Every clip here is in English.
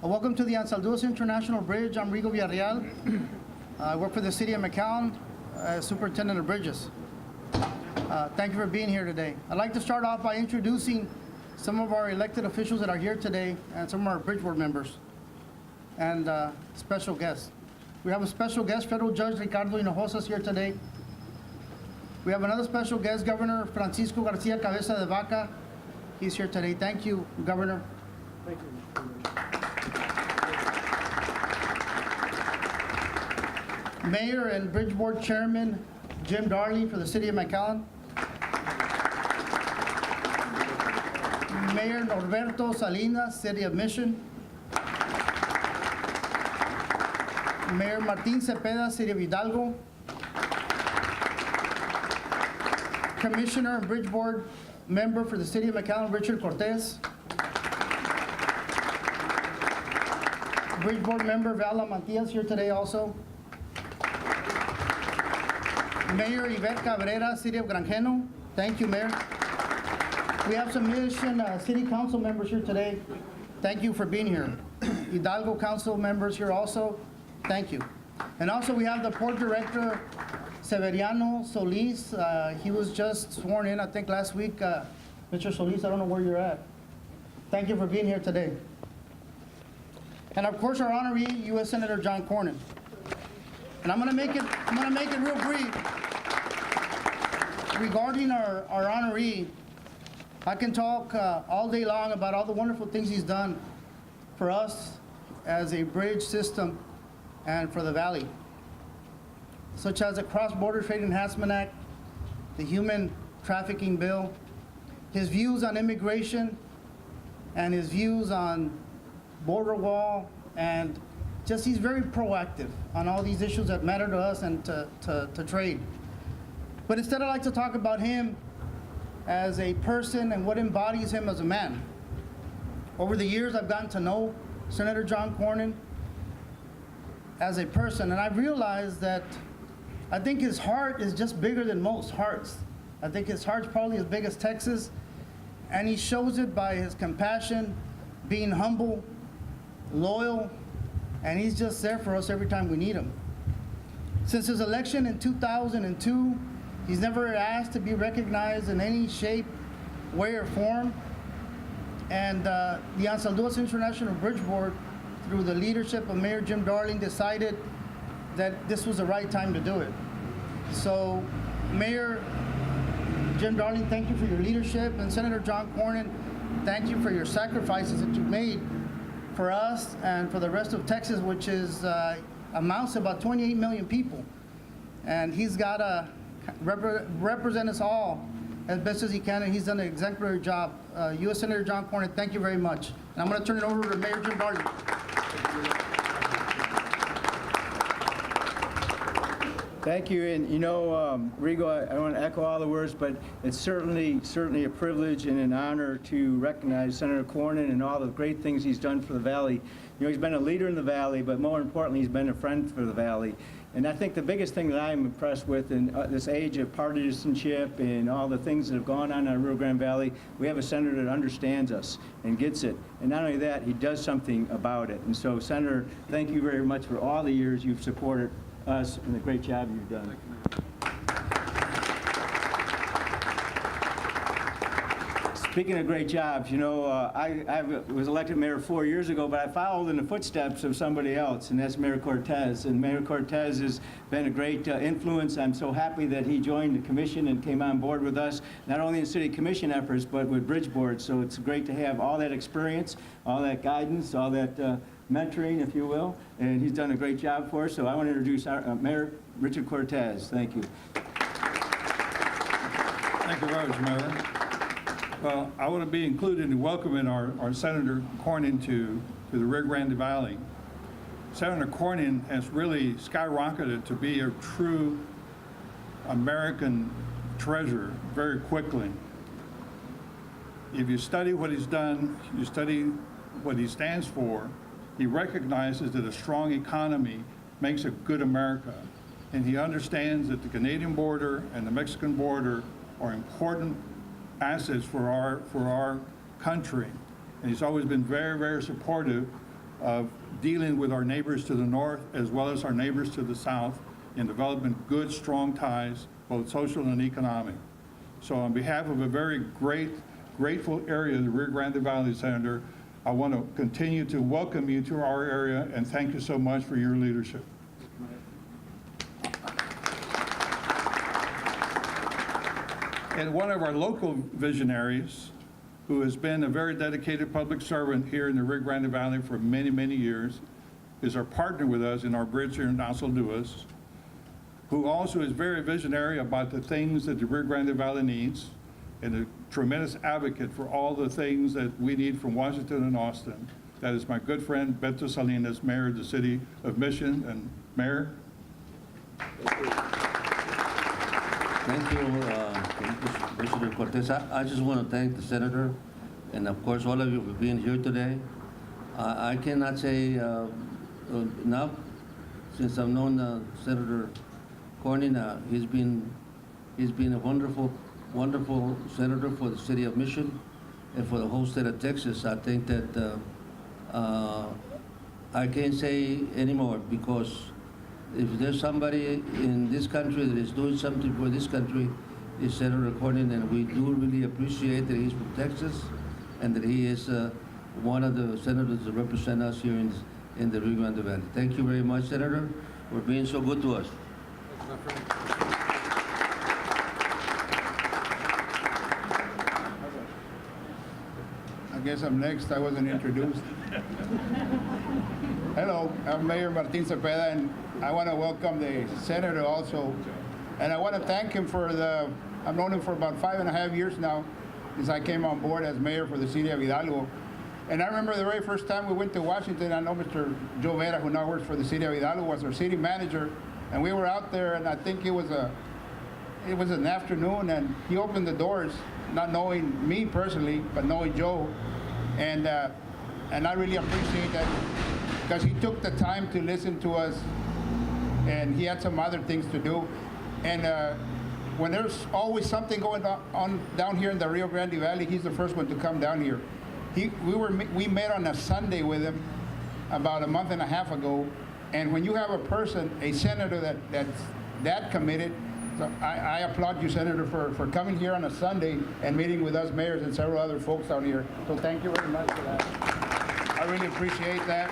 Welcome to the Anzalduas International Bridge. I'm Villarreal. I work for the city of McAllen as Superintendent of Bridges. Thank you for being here today. I'd like to start off by introducing some of our elected officials that are here today and some of our Bridge Board members and special guests. We have a special guest, Federal Judge Ricardo Hinojosa, here today. We have another special guest, Governor Francisco Garcia Cabeza de Vaca. He's here today. Thank you, Governor. Thank you. Mayor and Bridge Board Chairman Jim Darling for the city of McAllen. Mayor Norberto Salinas, City of Mission. Mayor Martin Cepeda, City of Hidalgo. Commissioner and Bridge Board member for the city of McAllen, Richard Cortez. Bridge Board member Vala Matias here today also. Mayor Yvette Cabrera, City of Granjeno. Thank you, Mayor. We have some Mission City Council members here today. Thank you for being here. Hidalgo Council members here also. Thank you. And also we have the Port Director, Severiano Solis. He was just sworn in, I think, last week. Mr. Solis, I don't know where you're at. Thank you for being here today. And of course, our honoree, U.S. Senator John Cornyn. And I'm gonna make it real brief. Regarding our honoree, I can talk all day long about all the wonderful things he's done for us as a bridge system and for the Valley, such as the Cross-Border Trade Enhancement Act, the Human Trafficking Bill, his views on immigration, and his views on border wall, and just he's very proactive on all these issues that matter to us and to trade. But instead, I'd like to talk about him as a person and what embodies him as a man. Over the years, I've gotten to know Senator John Cornyn as a person, and I've realized that I think his heart is just bigger than most hearts. I think his heart's probably as big as Texas, and he shows it by his compassion, being humble, loyal, and he's just there for us every time we need him. Since his election in 2002, he's never asked to be recognized in any shape, way, or form. And the Anzalduas International Bridge Board, through the leadership of Mayor Jim Darling, decided that this was the right time to do it. So, Mayor Jim Darling, thank you for your leadership. And Senator John Cornyn, thank you for your sacrifices that you've made for us and for the rest of Texas, which is amounts to about 28 million people. And he's got to represent us all as best as he can, and he's done an exemplary job. U.S. Senator John Cornyn, thank you very much. And I'm going to turn it over to Mayor Jim Darling. Thank you, and you know, Rigo, I want to echo all the words, but it's certainly a privilege and an honor to recognize Senator Cornyn and all the great things he's done for the Valley. You know, he's been a leader in the Valley, but more importantly, he's been a friend for the Valley. And I think the biggest thing that I'm impressed with in this age of partisanship and all the things that have gone on in our Rio Grande Valley, we have a senator that understands us and gets it. And not only that, he does something about it. And so, Senator, thank you very much for all the years you've supported us and the great job you've done. Speaking of great jobs, you know, I was elected mayor 4 years ago, but I followed in the footsteps of somebody else, and that's Mayor Cortez. And Mayor Cortez has been a great influence. I'm so happy that he joined the commission and came on board with us, not only in city commission efforts, but with Bridge Board. So it's great to have all that experience, all that guidance, all that mentoring, if you will, and he's done a great job for us. So I want to introduce our Mayor Richard Cortez. Thank you. Thank you very much, Mayor. Well, I want to be included in welcoming our Senator Cornyn to the Rio Grande Valley. Senator Cornyn has really skyrocketed to be a true American treasure very quickly. If you study what he's done, you study what he stands for, he recognizes that a strong economy makes a good America. And he understands that the Canadian border and the Mexican border are important assets for our country. And he's always been very, very supportive of dealing with our neighbors to the north as well as our neighbors to the south in developing good, strong ties, both social and economic. So on behalf of a very grateful area of the Rio Grande Valley, Senator, I want to continue to welcome you to our area and thank you so much for your leadership. And one of our local visionaries, who has been a very dedicated public servant here in the Rio Grande Valley for many, many years, is our partner with us in our bridge here in Anzalduas, who also is very visionary about the things that the Rio Grande Valley needs, and a tremendous advocate for all the things that we need from Washington and Austin. That is my good friend, Beto Salinas, Mayor of the City of Mission. And Mayor. Thank you, Commissioner Cortez. I just want to thank the Senator and, of course, all of you for being here today. I cannot say enough, since I've known Senator Cornyn. He's been a wonderful senator for the city of Mission and for the whole state of Texas. I think that I can't say anymore, because if there's somebody in this country that is doing something for this country, is Senator Cornyn, and we do really appreciate that he's from Texas and that he is one of the senators that represent us here in the Rio Grande Valley. Thank you very much, Senator, for being so good to us. I guess I'm next. I wasn't introduced. Hello, I'm Mayor Martin Cepeda, and I want to welcome the Senator also. And I want to thank him for I've known him for about 5.5 years now, since I came on board as mayor for the city of Hidalgo. And I remember the very first time we went to Washington. I know Mr. Javier, who now works for the city of Hidalgo, was our city manager. And we were out there, and I think it was an afternoon, and he opened the doors, not knowing me personally, but knowing Joe. And I really appreciate that, because he took the time to listen to us, and he had some other things to do. And when there's always something going on down here in the Rio Grande Valley, he's the first one to come down here. We met on a Sunday with him about 1.5 months ago, and when you have a person, a senator that's that committed, so I applaud you, Senator, for coming here on a Sunday and meeting with us mayors and several other folks down here. So thank you very much for that. I really appreciate that.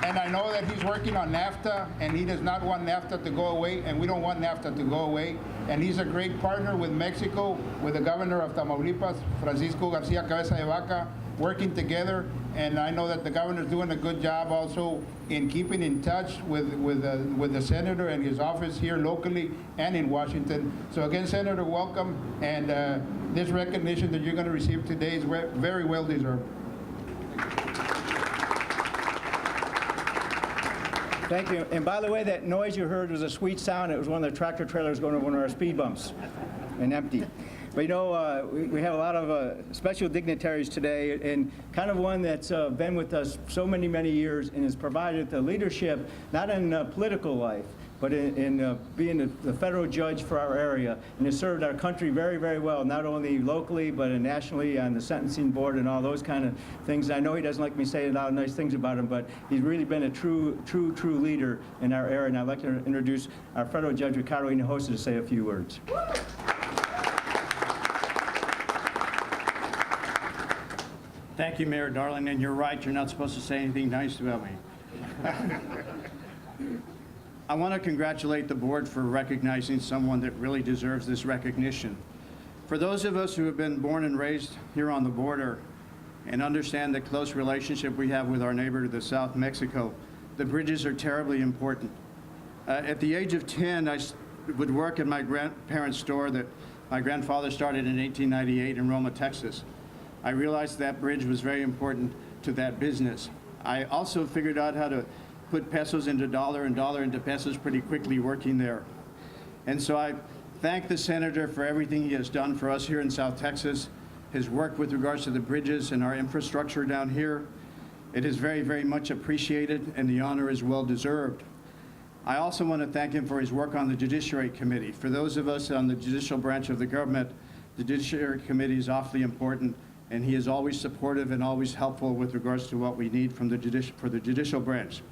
And I know that he's working on NAFTA, and he does not want NAFTA to go away, and we don't want NAFTA to go away. And he's a great partner with Mexico, with the governor of Tamaulipas, Francisco Garcia, Cabeza de Vaca, working together. And I know that the governor's doing a good job also in keeping in touch with the senator and his office here locally and in Washington. So again, Senator, welcome. And this recognition that you're going to receive today is very well deserved. Thank you. And by the way, that noise you heard was a sweet sound. It was one of the tractor trailers going over one of our speed bumps and empty. But you know, we have a lot of special dignitaries today, and kind of one that's been with us so many, many years and has provided the leadership, not in political life, but in being the federal judge for our area, and has served our country very, very well, not only locally, but nationally on the sentencing board and all those kind of things. I know he doesn't like me saying a lot of nice things about him, but he's really been a true leader in our area, and I'd like to introduce our federal judge, Ricardo Hinojosa, to say a few words. Thank you, Mayor Darling, and you're right, you're not supposed to say anything nice about me. I want to congratulate the board for recognizing someone that really deserves this recognition. For those of us who have been born and raised here on the border and understand the close relationship we have with our neighbor to the south, Mexico, the bridges are terribly important. At the age of 10, I would work in my grandparents' store that my grandfather started in 1898 in Roma, Texas. I realized that bridge was very important to that business. I also figured out how to put pesos into dollar and dollar into pesos pretty quickly working there. And so I thank the senator for everything he has done for us here in South Texas, his work with regards to the bridges and our infrastructure down here. It is very, very much appreciated, and the honor is well deserved. I also want to thank him for his work on the Judiciary Committee. For those of us on the judicial branch of the government, the Judiciary Committee is awfully important, and he is always supportive and always helpful with regards to what we need from the judicial branch.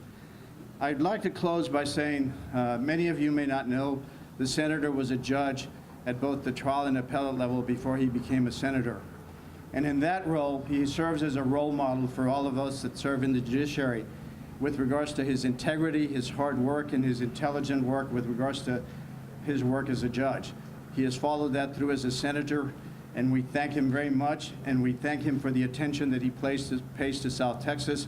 I'd like to close by saying, many of you may not know, the senator was a judge at both the trial and appellate level before he became a senator. And in that role, he serves as a role model for all of us that serve in the judiciary with regards to his integrity, his hard work, and his intelligent work with regards to his work as a judge. He has followed that through as a senator, and we thank him very much, and we thank him for the attention that he pays to South Texas.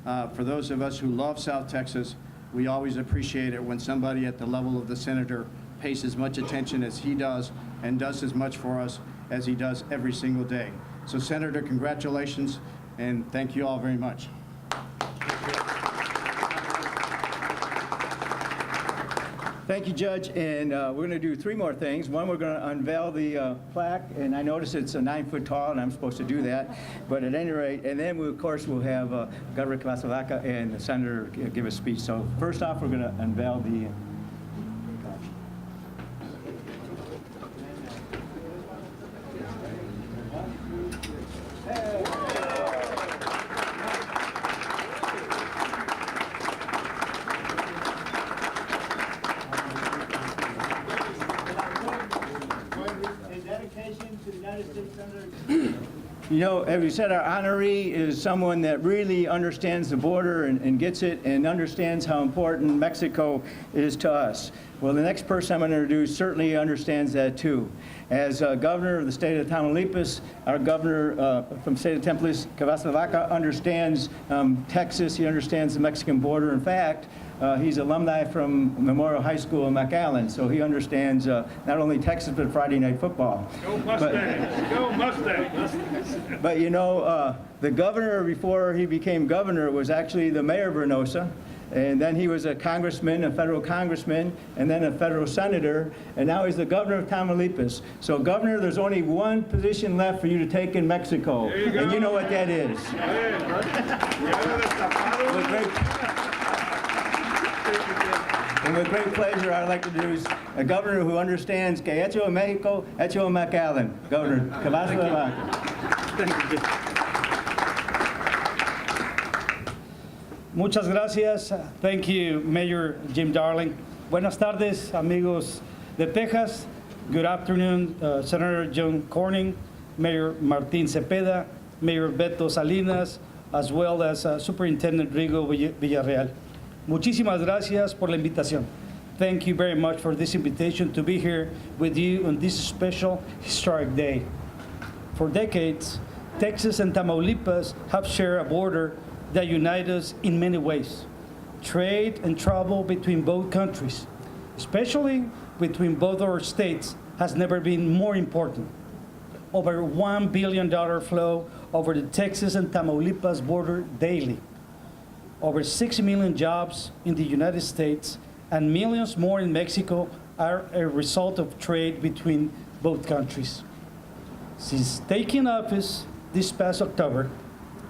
For those of us who love South Texas, we always appreciate it when somebody at the level of the senator pays as much attention as he does and does as much for us as he does every single day. So, Senator, congratulations, and thank you all very much. Thank you, Judge, and we're going to do 3 more things. One, we're going to unveil the plaque, and I notice it's a 9 foot tall, and I'm supposed to do that. But at any rate, and then, of course, we'll have Governor Cabeza Vaca and the Senator give a speech. So first off, we're going to unveil the You know, as we said, our honoree is someone that really understands the border and gets it and understands how important Mexico is to us. Well, the next person I'm going to introduce certainly understands that too. As governor of the state of Tamaulipas, our governor from the state of Tamaulipas, Cabeza Vaca, understands Texas. He understands the Mexican border. In fact, he's alumni from Memorial High School in McAllen, so he understands not only Texas but Friday night football. Go Mustangs! Go Mustangs! But you know, the governor before he became governor was actually the mayor of Reynosa, and then he was a congressman, a federal congressman, and then a federal senator, and now he's the governor of Tamaulipas. So, Governor, there's only one position left for you to take in Mexico, and you know what that is. And with great pleasure, I'd like to introduce a governor who understands que hecho en Mexico, hecho en McAllen, Governor Cabeza Vaca. Muchas gracias. Thank you, Mayor Jim Darling. Buenas tardes, amigos de Texas. Good afternoon, Senator John Cornyn, Mayor Martin Cepeda, Mayor Beto Salinas, as well as Superintendent Rigo Villarreal. Muchísimas gracias por la invitación. Thank you very much for this invitation to be here with you on this special historic day. For decades, Texas and Tamaulipas have shared a border that unites us in many ways. Trade and travel between both countries, especially between both our states, has never been more important. Over $1 billion flow over the Texas and Tamaulipas border daily. Over 6 million jobs in the United States and millions more in Mexico are a result of trade between both countries. Since taking office this past October,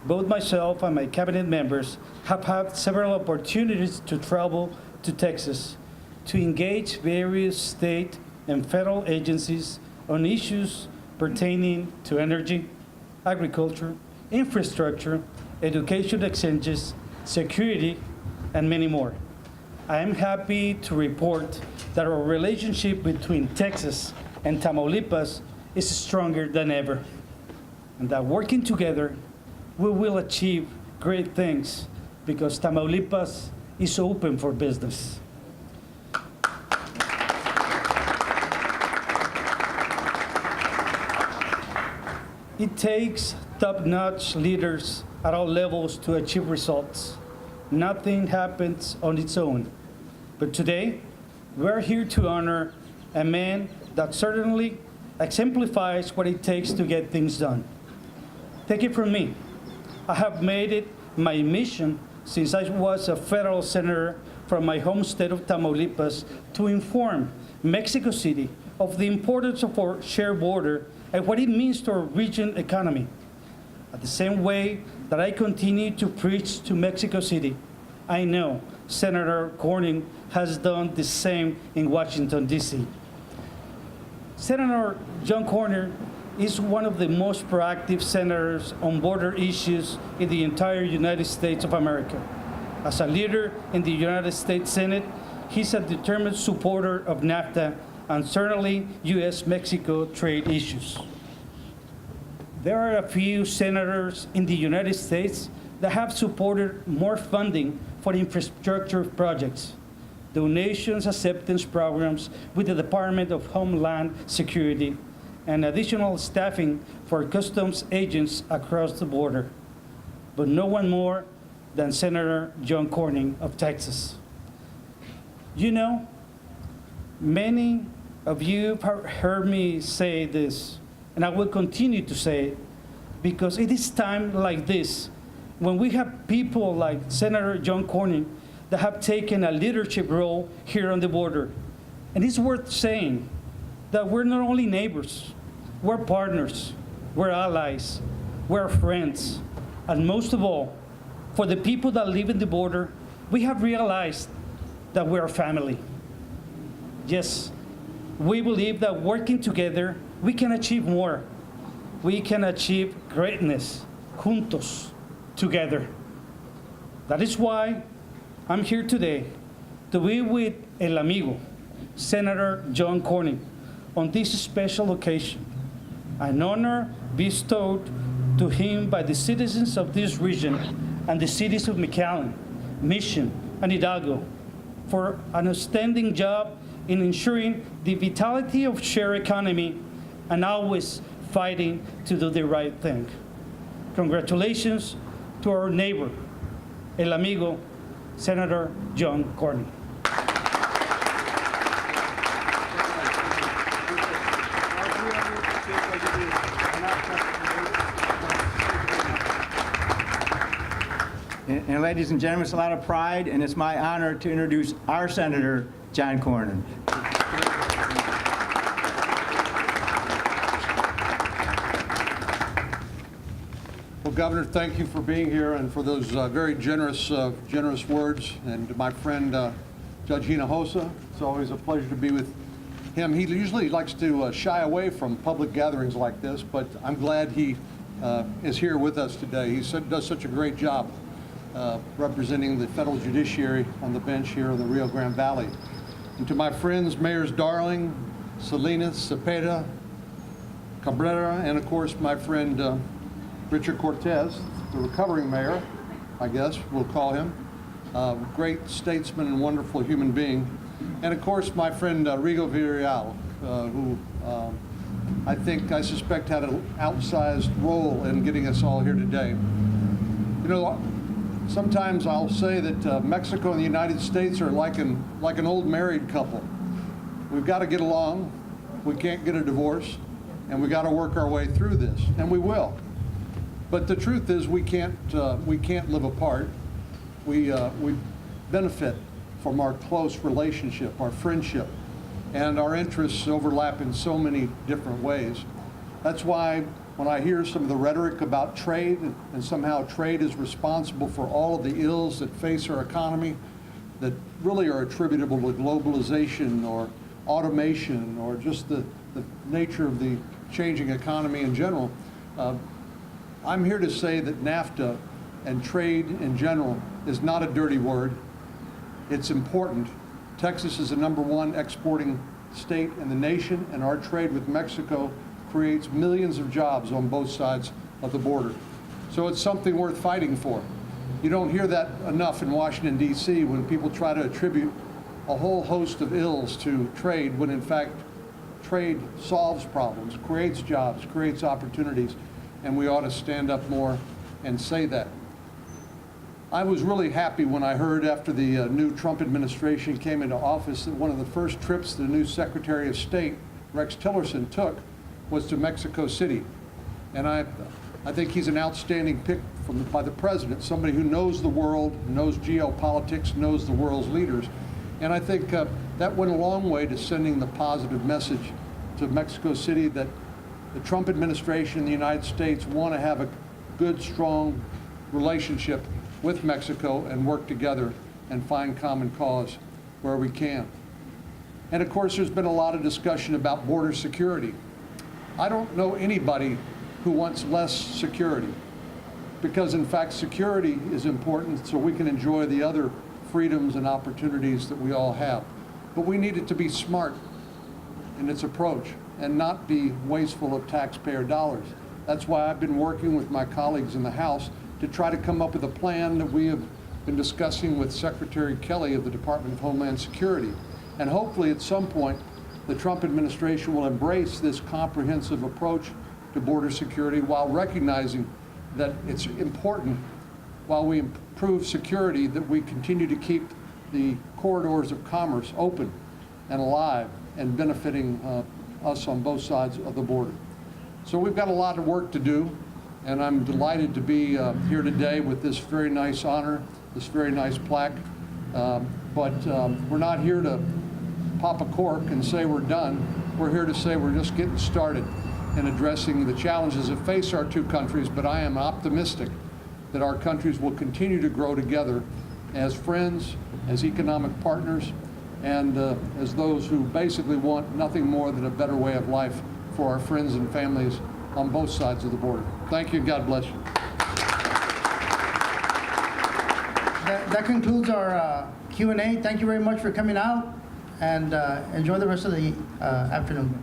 both myself and my cabinet members have had several opportunities to travel to Texas to engage various state and federal agencies on issues pertaining to energy, agriculture, infrastructure, education exchanges, security, and many more. I am happy to report that our relationship between Texas and Tamaulipas is stronger than ever, and that working together, we will achieve great things because Tamaulipas is open for business. It takes top-notch leaders at all levels to achieve results. Nothing happens on its own. But today, we're here to honor a man that certainly exemplifies what it takes to get things done. Take it from me. I have made it my mission since I was a federal senator from my home state of Tamaulipas to inform Mexico City of the importance of our shared border and what it means to our region economy. At the same way that I continue to preach to Mexico City, I know Senator Cornyn has done the same in Washington, D.C. Senator John Cornyn is one of the most proactive senators on border issues in the entire United States of America. As a leader in the United States Senate, he's a determined supporter of NAFTA and certainly U.S.-Mexico trade issues. There are a few senators in the United States that have supported more funding for infrastructure projects, donations acceptance programs with the Department of Homeland Security, and additional staffing for customs agents across the border. But no one more than Senator John Cornyn of Texas. You know, many of you have heard me say this, and I will continue to say it, because it is time like this, when we have people like Senator John Cornyn that have taken a leadership role here on the border. And it's worth saying that we're not only neighbors, we're partners, we're allies, we're friends, and most of all, for the people that live in the border, we have realized that we're a family. Yes, we believe that working together, we can achieve more. We can achieve greatness, juntos, together. That is why I'm here today to be with El Amigo, Senator John Cornyn, on this special occasion, an honor bestowed to him by the citizens of this region and the cities of McAllen, Mission, and Hidalgo for an outstanding job in ensuring the vitality of shared economy and always fighting to do the right thing. Congratulations to our neighbor, El Amigo, Senator John Cornyn. And ladies and gentlemen, it's a lot of pride, and it's my honor to introduce our Senator, John Cornyn. Well, Governor, thank you for being here and for those very generous words. And to my friend, Judge Hinojosa, it's always a pleasure to be with him. He usually likes to shy away from public gatherings like this, but I'm glad he is here with us today. He does such a great job representing the federal judiciary on the bench here in the Rio Grande Valley. And to my friends, Mayors Darling, Salinas, Cepeda, Cabrera, and of course my friend Richard Cortez, the recovering mayor, I guess we'll call him, great statesman and wonderful human being. And of course my friend Rigo Villarreal, who I suspect had an outsized role in getting us all here today. You know, sometimes I'll say that Mexico and the United States are like an old married couple. We've got to get along, we can't get a divorce, and we got to work our way through this, and we will. But the truth is we can't live apart. We benefit from our close relationship, our friendship, and our interests overlap in so many different ways. That's why when I hear some of the rhetoric about trade, and somehow trade is responsible for all of the ills that face our economy that really are attributable to globalization or automation or just the nature of the changing economy in general, I'm here to say that NAFTA and trade in general is not a dirty word. It's important. Texas is the #1 exporting state in the nation, and our trade with Mexico creates millions of jobs on both sides of the border. So it's something worth fighting for. You don't hear that enough in Washington, D.C. when people try to attribute a whole host of ills to trade, when in fact trade solves problems, creates jobs, creates opportunities, and we ought to stand up more and say that. I was really happy when I heard after the new Trump administration came into office that one of the first trips the new Secretary of State, Rex Tillerson, took was to Mexico City. And I think he's an outstanding pick by the president, somebody who knows the world, knows geopolitics, knows the world's leaders. And I think that went a long way to sending the positive message to Mexico City that the Trump administration and the United States want to have a good, strong relationship with Mexico and work together and find common cause where we can. And of course, there's been a lot of discussion about border security. I don't know anybody who wants less security, because in fact, security is important so we can enjoy the other freedoms and opportunities that we all have. But we need it to be smart in its approach and not be wasteful of taxpayer dollars. That's why I've been working with my colleagues in the House to try to come up with a plan that we have been discussing with Secretary Kelly of the Department of Homeland Security. And hopefully at some point, the Trump administration will embrace this comprehensive approach to border security while recognizing that it's important, while we improve security, that we continue to keep the corridors of commerce open and alive and benefiting us on both sides of the border. So we've got a lot of work to do, and I'm delighted to be here today with this very nice honor, this very nice plaque. But we're not here to pop a cork and say we're done. We're here to say we're just getting started in addressing the challenges that face our two countries, but I am optimistic that our countries will continue to grow together as friends, as economic partners, and as those who basically want nothing more than a better way of life for our friends and families on both sides of the border. Thank you, God bless you. That concludes our Q&A. Thank you very much for coming out, and enjoy the rest of the afternoon.